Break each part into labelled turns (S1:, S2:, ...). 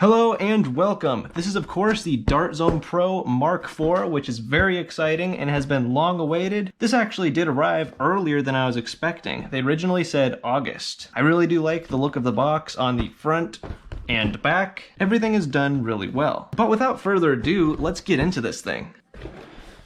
S1: Hello and welcome. This is of course the Dart Zone Pro Mark IV, which is very exciting and has been long awaited. This actually did arrive earlier than I was expecting. They originally said August. I really do like the look of the box on the front and back. Everything is done really well. But without further ado, let's get into this thing.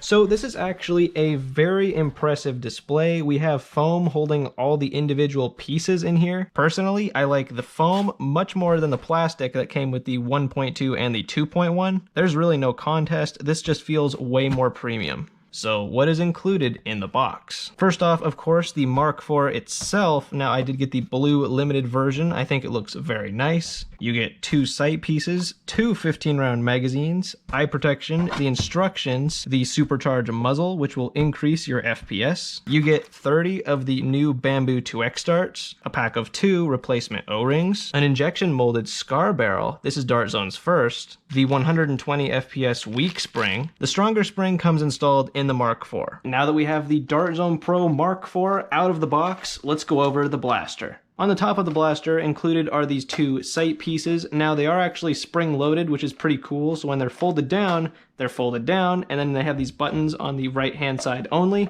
S1: So this is actually a very impressive display. We have foam holding all the individual pieces in here. Personally, I like the foam much more than the plastic that came with the 1.2 and the 2.1. There's really no contest. This just feels way more premium. So what is included in the box? First off, of course, the Mark IV itself. Now I did get the blue limited version. I think it looks very nice. You get 2 sight pieces, 2 15-round magazines, eye protection, the instructions, the supercharged muzzle, which will increase your FPS. You get 30 of the new Bamboo 2X darts, a pack of 2 replacement O-rings, an injection molded scar barrel. This is Dart Zone's first. The 120 FPS weak spring. The stronger spring comes installed in the Mark IV. Now that we have the Dart Zone Pro Mark IV out of the box, let's go over the blaster. On the top of the blaster included are these 2 sight pieces. Now they are actually spring loaded, which is pretty cool. So when they're folded down, and then they have these buttons on the right hand side only.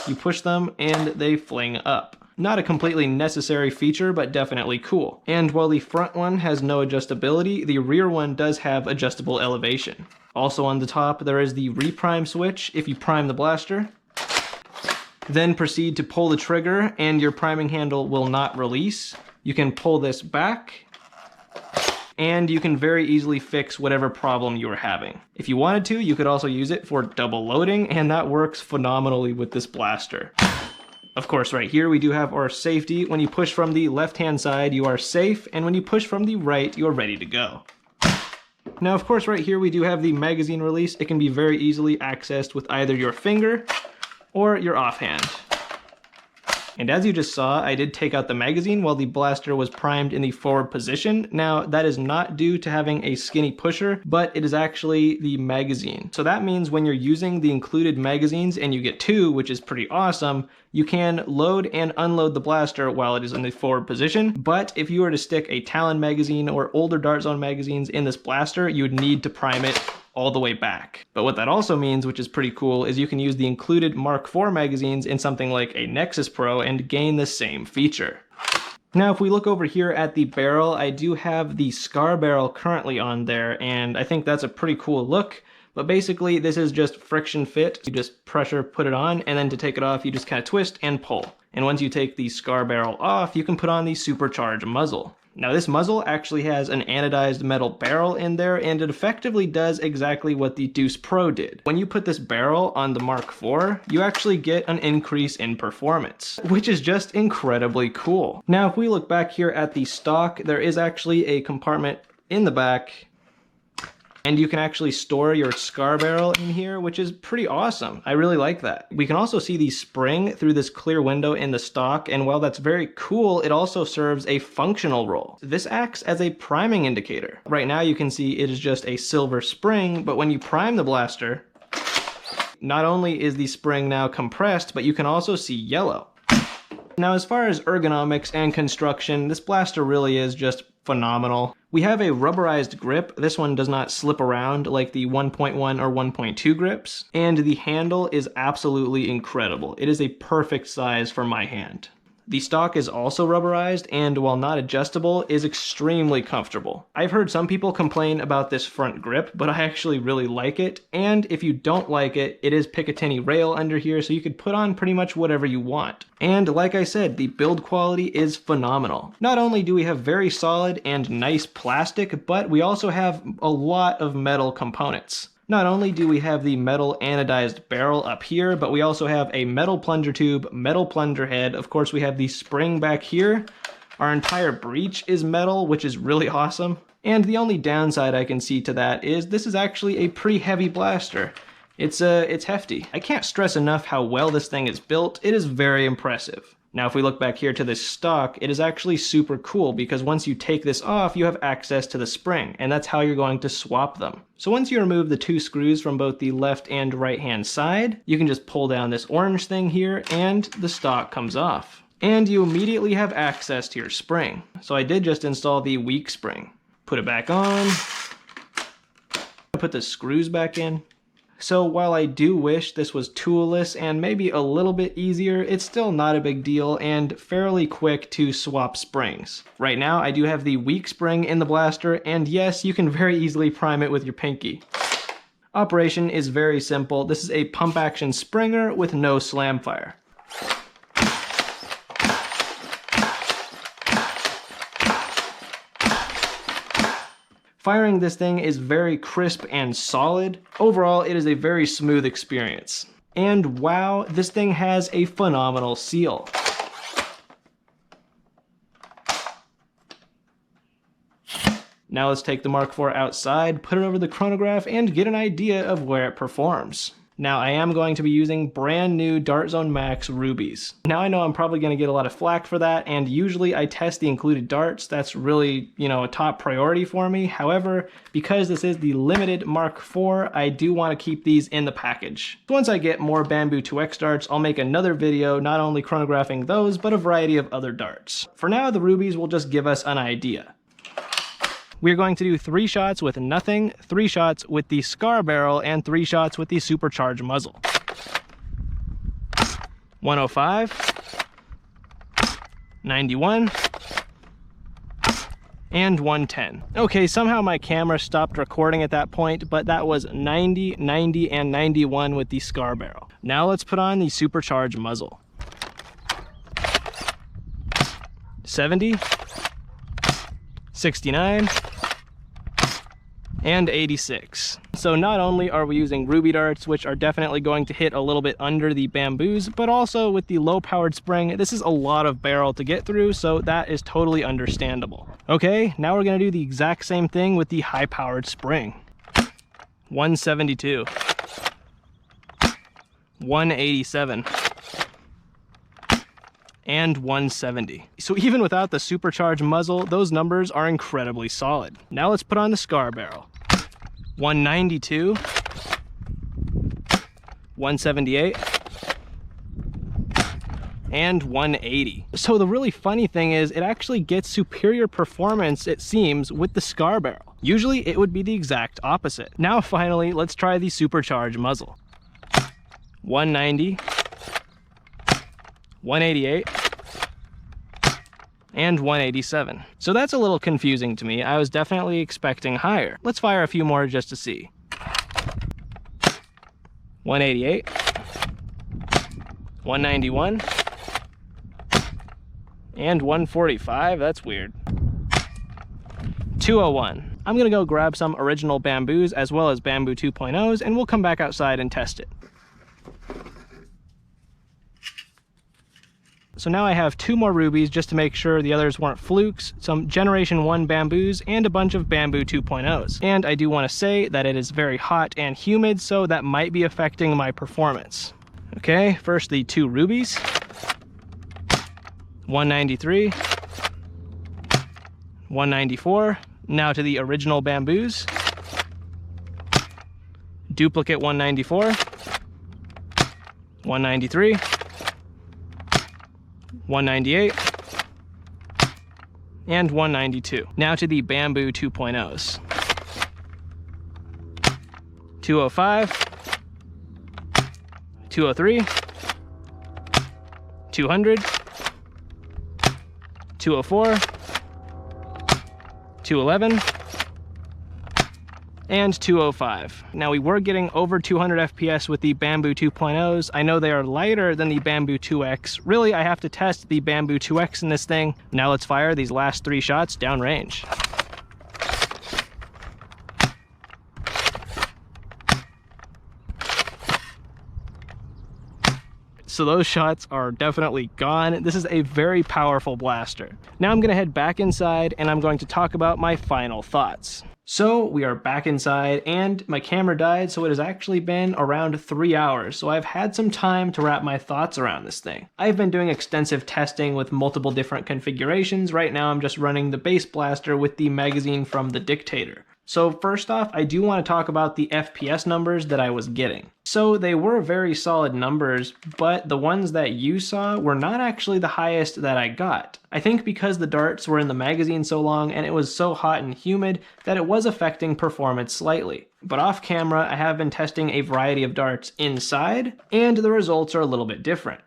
S1: You push them and they fling up. Not a completely necessary feature, but definitely cool. And while the front one has no adjustability, the rear one does have adjustable elevation. Also on the top, there is the reprime switch. If you prime the blaster, then proceed to pull the trigger and your priming handle will not release. You can pull this back and you can very easily fix whatever problem you are having. If you wanted to, you could also use it for double loading, and that works phenomenally with this blaster. Of course, right here we do have our safety. When you push from the left-hand side, you are safe, and when you push from the right, you are ready to go. Now, of course, right here we do have the magazine release. It can be very easily accessed with either your finger or your offhand. And as you just saw, I did take out the magazine while the blaster was primed in the forward position. Now, that is not due to having a skinny pusher, but it is actually the magazine. So that means when you're using the included magazines, and you get 2, which is pretty awesome, you can load and unload the blaster while it is in the forward position. But if you were to stick a Talon magazine or older Dart Zone magazines in this blaster, you would need to prime it all the way back. But what that also means, which is pretty cool, is you can use the included Mark IV magazines in something like a Nexus Pro and gain the same feature. Now, if we look over here at the barrel, I do have the scar barrel currently on there, and I think that's a pretty cool look. But basically, this is just friction fit. You just pressure put it on, and then to take it off, you just kind of twist and pull. And once you take the scar barrel off, you can put on the supercharged muzzle. Now this muzzle actually has an anodized metal barrel in there, and it effectively does exactly what the Deuce Pro did. When you put this barrel on the Mark IV, you actually get an increase in performance, which is just incredibly cool. Now if we look back here at the stock, there is actually a compartment in the back, and you can actually store your scar barrel in here, which is pretty awesome. I really like that. We can also see the spring through this clear window in the stock, and while that's very cool, it also serves a functional role. This acts as a priming indicator. Right now you can see it is just a silver spring, but when you prime the blaster, not only is the spring now compressed, but you can also see yellow. Now, as far as ergonomics and construction, this blaster really is just phenomenal. We have a rubberized grip. This one does not slip around like the 1.1 or 1.2 grips, and the handle is absolutely incredible. It is a perfect size for my hand. The stock is also rubberized, and while not adjustable, is extremely comfortable. I've heard some people complain about this front grip, but I actually really like it. And if you don't like it, it is Picatinny rail under here, so you could put on pretty much whatever you want. And like I said, the build quality is phenomenal. Not only do we have very solid and nice plastic, but we also have a lot of metal components. Not only do we have the metal anodized barrel up here, but we also have a metal plunger tube, metal plunger head. Of course, we have the spring back here. Our entire breech is metal, which is really awesome. And the only downside I can see to that is this is actually a pretty heavy blaster. It's hefty. I can't stress enough how well this thing is built. It is very impressive. Now, if we look back here to this stock, it is actually super cool because once you take this off, you have access to the spring, and that's how you're going to swap them. So once you remove the 2 screws from both the left and right hand side, you can just pull down this orange thing here and the stock comes off. And you immediately have access to your spring. So I did just install the weak spring. Put it back on. Put the screws back in. So while I do wish this was toolless and maybe a little bit easier, it's still not a big deal and fairly quick to swap springs. Right now I do have the weak spring in the blaster, and yes, you can very easily prime it with your pinky. Operation is very simple. This is a pump action springer with no slam fire. Firing this thing is very crisp and solid. Overall, it is a very smooth experience. And wow, this thing has a phenomenal seal. Now let's take the Mark IV outside, put it over the chronograph, and get an idea of where it performs. Now I am going to be using brand new Dart Zone Max rubies. Now I know I'm probably going to get a lot of flack for that, and usually I test the included darts. That's really, a top priority for me. However, because this is the limited Mark IV, I do want to keep these in the package. So once I get more Bamboo 2X darts, I'll make another video not only chronographing those, but a variety of other darts. For now, the rubies will just give us an idea. We're going to do 3 shots with nothing, 3 shots with the scar barrel, and 3 shots with the supercharged muzzle. 105, 91, and 110. Okay, somehow my camera stopped recording at that point, but that was 90, 90, and 91 with the scar barrel. Now let's put on the supercharged muzzle. 70, 69, and 86. So not only are we using ruby darts, which are definitely going to hit a little bit under the bamboos, but also with the low powered spring, this is a lot of barrel to get through, so that is totally understandable. Okay, now we're gonna do the exact same thing with the high powered spring. 172, 187, and 170. So even without the supercharged muzzle, those numbers are incredibly solid. Now let's put on the scar barrel. 192, 178, and 180. So the really funny thing is it actually gets superior performance, it seems, with the scar barrel. Usually it would be the exact opposite. Now finally, let's try the supercharged muzzle. 190, 188, and 187. So that's a little confusing to me. I was definitely expecting higher. Let's fire a few more just to see. 188, 191, and 145. That's weird. 201. I'm gonna go grab some original bamboos as well as Bamboo 2.0s, and we'll come back outside and test it. So now I have 2 more rubies just to make sure the others weren't flukes, some Generation 1 bamboos, and a bunch of Bamboo 2.0s. And I do want to say that it is very hot and humid, so that might be affecting my performance. Okay, first the 2 rubies. 193, 194. Now to the original bamboos. Duplicate 194, 193, 198, and 192. Now to the Bamboo 2.0s. 205, 203, 200, 204, 211, and 205. Now we were getting over 200 FPS with the Bamboo 2.0s. I know they are lighter than the Bamboo 2X. Really, I have to test the Bamboo 2X in this thing. Now let's fire these last 3 shots downrange. So those shots are definitely gone. This is a very powerful blaster. Now I'm gonna head back inside and I'm going to talk about my final thoughts. So we are back inside and my camera died, so it has actually been around 3 hours. So I've had some time to wrap my thoughts around this thing. I've been doing extensive testing with multiple different configurations. Right now I'm just running the base blaster with the magazine from the Dictator. So first off, I do want to talk about the FPS numbers that I was getting. So they were very solid numbers, but the ones that you saw were not actually the highest that I got. I think because the darts were in the magazine so long and it was so hot and humid that it was affecting performance slightly. But off camera, I have been testing a variety of darts inside, and the results are a little bit different.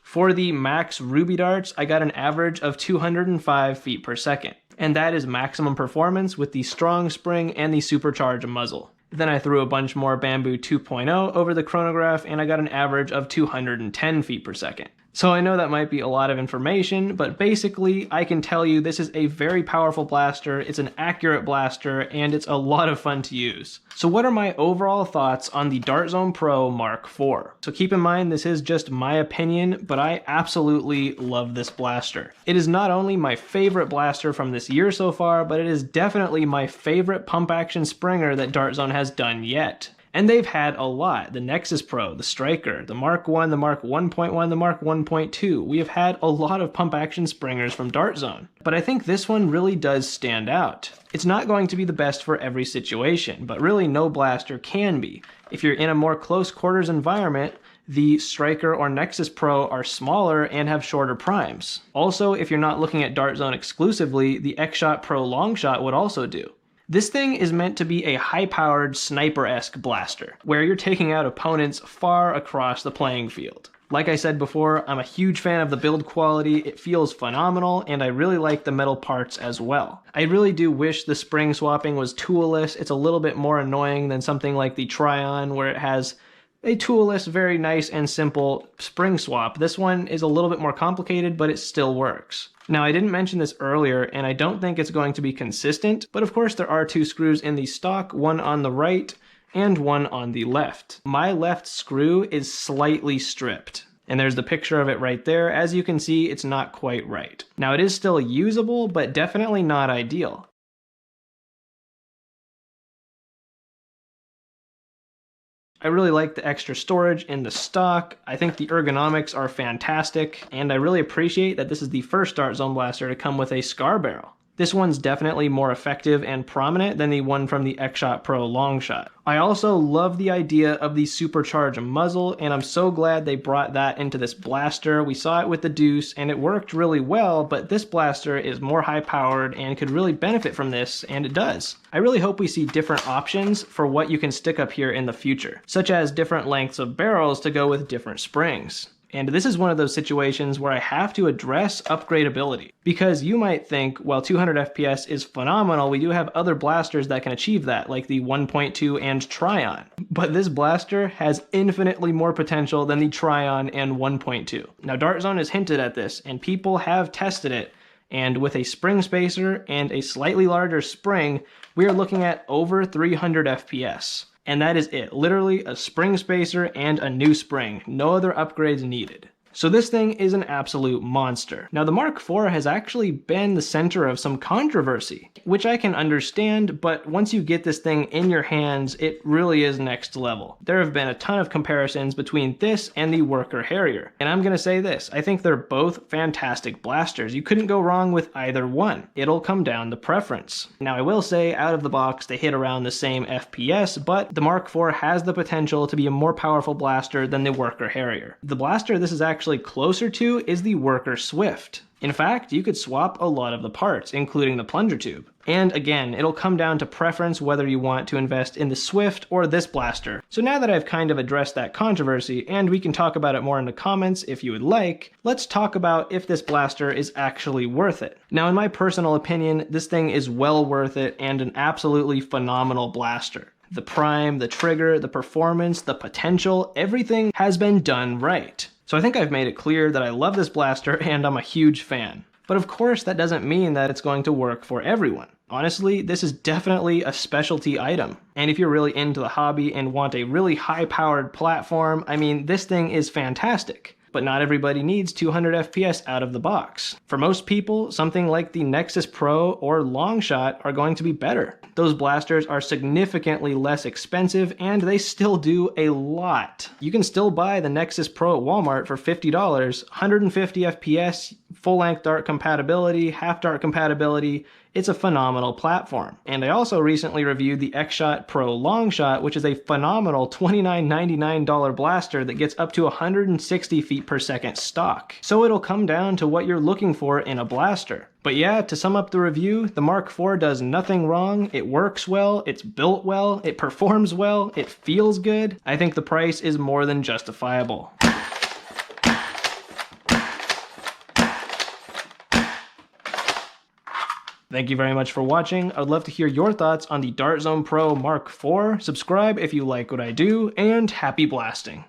S1: For the max Ruby darts, I got an average of 205 feet per second. And that is maximum performance with the strong spring and the supercharged muzzle. Then I threw a bunch more Bamboo 2.0 over the chronograph and I got an average of 210 feet per second. So I know that might be a lot of information, but basically I can tell you this is a very powerful blaster, it's an accurate blaster, and it's a lot of fun to use. So what are my overall thoughts on the Dart Zone Pro Mark IV? So keep in mind this is just my opinion, but I absolutely love this blaster. It is not only my favorite blaster from this year so far, but it is definitely my favorite pump action springer that Dart Zone has done yet. And they've had a lot. The Nexus Pro, the Striker, the Mark I, the Mark 1.1, the Mark 1.2. We have had a lot of pump action springers from Dart Zone. But I think this one really does stand out. It's not going to be the best for every situation, but really no blaster can be. If you're in a more close quarters environment, the Striker or Nexus Pro are smaller and have shorter primes. Also, if you're not looking at Dart Zone exclusively, the X-Shot Pro Longshot would also do. This thing is meant to be a high-powered sniper-esque blaster, where you're taking out opponents far across the playing field. Like I said before, I'm a huge fan of the build quality, it feels phenomenal, and I really like the metal parts as well. I really do wish the spring swapping was toolless. It's a little bit more annoying than something like the Tryon, where it has a toolless, very nice and simple spring swap. This one is a little bit more complicated, but it still works. Now, I didn't mention this earlier, and I don't think it's going to be consistent, but of course there are two screws in the stock, one on the right and one on the left. My left screw is slightly stripped, and there's the picture of it right there. As you can see, it's not quite right. Now, it is still usable, but definitely not ideal. I really like the extra storage in the stock. I think the ergonomics are fantastic, and I really appreciate that this is the first Dart Zone blaster to come with a scar barrel. This one's definitely more effective and prominent than the one from the X-Shot Pro Longshot. I also love the idea of the supercharged muzzle, and I'm so glad they brought that into this blaster. We saw it with the Deuce, and it worked really well, but this blaster is more high-powered and could really benefit from this, and it does. I really hope we see different options for what you can stick up here in the future, such as different lengths of barrels to go with different springs. And this is one of those situations where I have to address upgradability. Because you might think, well, 200 FPS is phenomenal, we do have other blasters that can achieve that, like the 1.2 and Tryon. But this blaster has infinitely more potential than the Tryon and 1.2. Now, Dart Zone has hinted at this, and people have tested it, and with a spring spacer and a slightly larger spring, we are looking at over 300 FPS. And that is it. Literally a spring spacer and a new spring. No other upgrades needed. So this thing is an absolute monster. Now the Mark IV has actually been the center of some controversy, which I can understand, but once you get this thing in your hands, it really is next level. There have been a ton of comparisons between this and the Worker Harrier. And I'm gonna say this, I think they're both fantastic blasters. You couldn't go wrong with either one. It'll come down to preference. Now I will say, out of the box, they hit around the same FPS, but the Mark IV has the potential to be a more powerful blaster than the Worker Harrier. The blaster this is actually closer to is the Worker Swift. In fact, you could swap a lot of the parts, including the plunger tube. And again, it'll come down to preference whether you want to invest in the Swift or this blaster. So now that I've kind of addressed that controversy, and we can talk about it more in the comments if you would like, let's talk about if this blaster is actually worth it. Now, in my personal opinion, this thing is well worth it and an absolutely phenomenal blaster. The prime, the trigger, the performance, the potential, everything has been done right. So I think I've made it clear that I love this blaster and I'm a huge fan. But of course, that doesn't mean that it's going to work for everyone. Honestly, this is definitely a specialty item. And if you're really into the hobby and want a really high-powered platform, I mean, this thing is fantastic. But not everybody needs 200 FPS out of the box. For most people, something like the Nexus Pro or Longshot are going to be better. Those blasters are significantly less expensive and they still do a lot. You can still buy the Nexus Pro at Walmart for $50, 150 FPS, full-length dart compatibility, half-dart compatibility. It's a phenomenal platform. And I also recently reviewed the X-Shot Pro Longshot, which is a phenomenal $29.99 blaster that gets up to 160 feet per second stock. So it'll come down to what you're looking for in a blaster. But yeah, to sum up the review, the Mark IV does nothing wrong, it works well, it's built well, it performs well, it feels good. I think the price is more than justifiable. Thank you very much for watching. I would love to hear your thoughts on the Dart Zone Pro Mark IV. Subscribe if you like what I do, and happy blasting!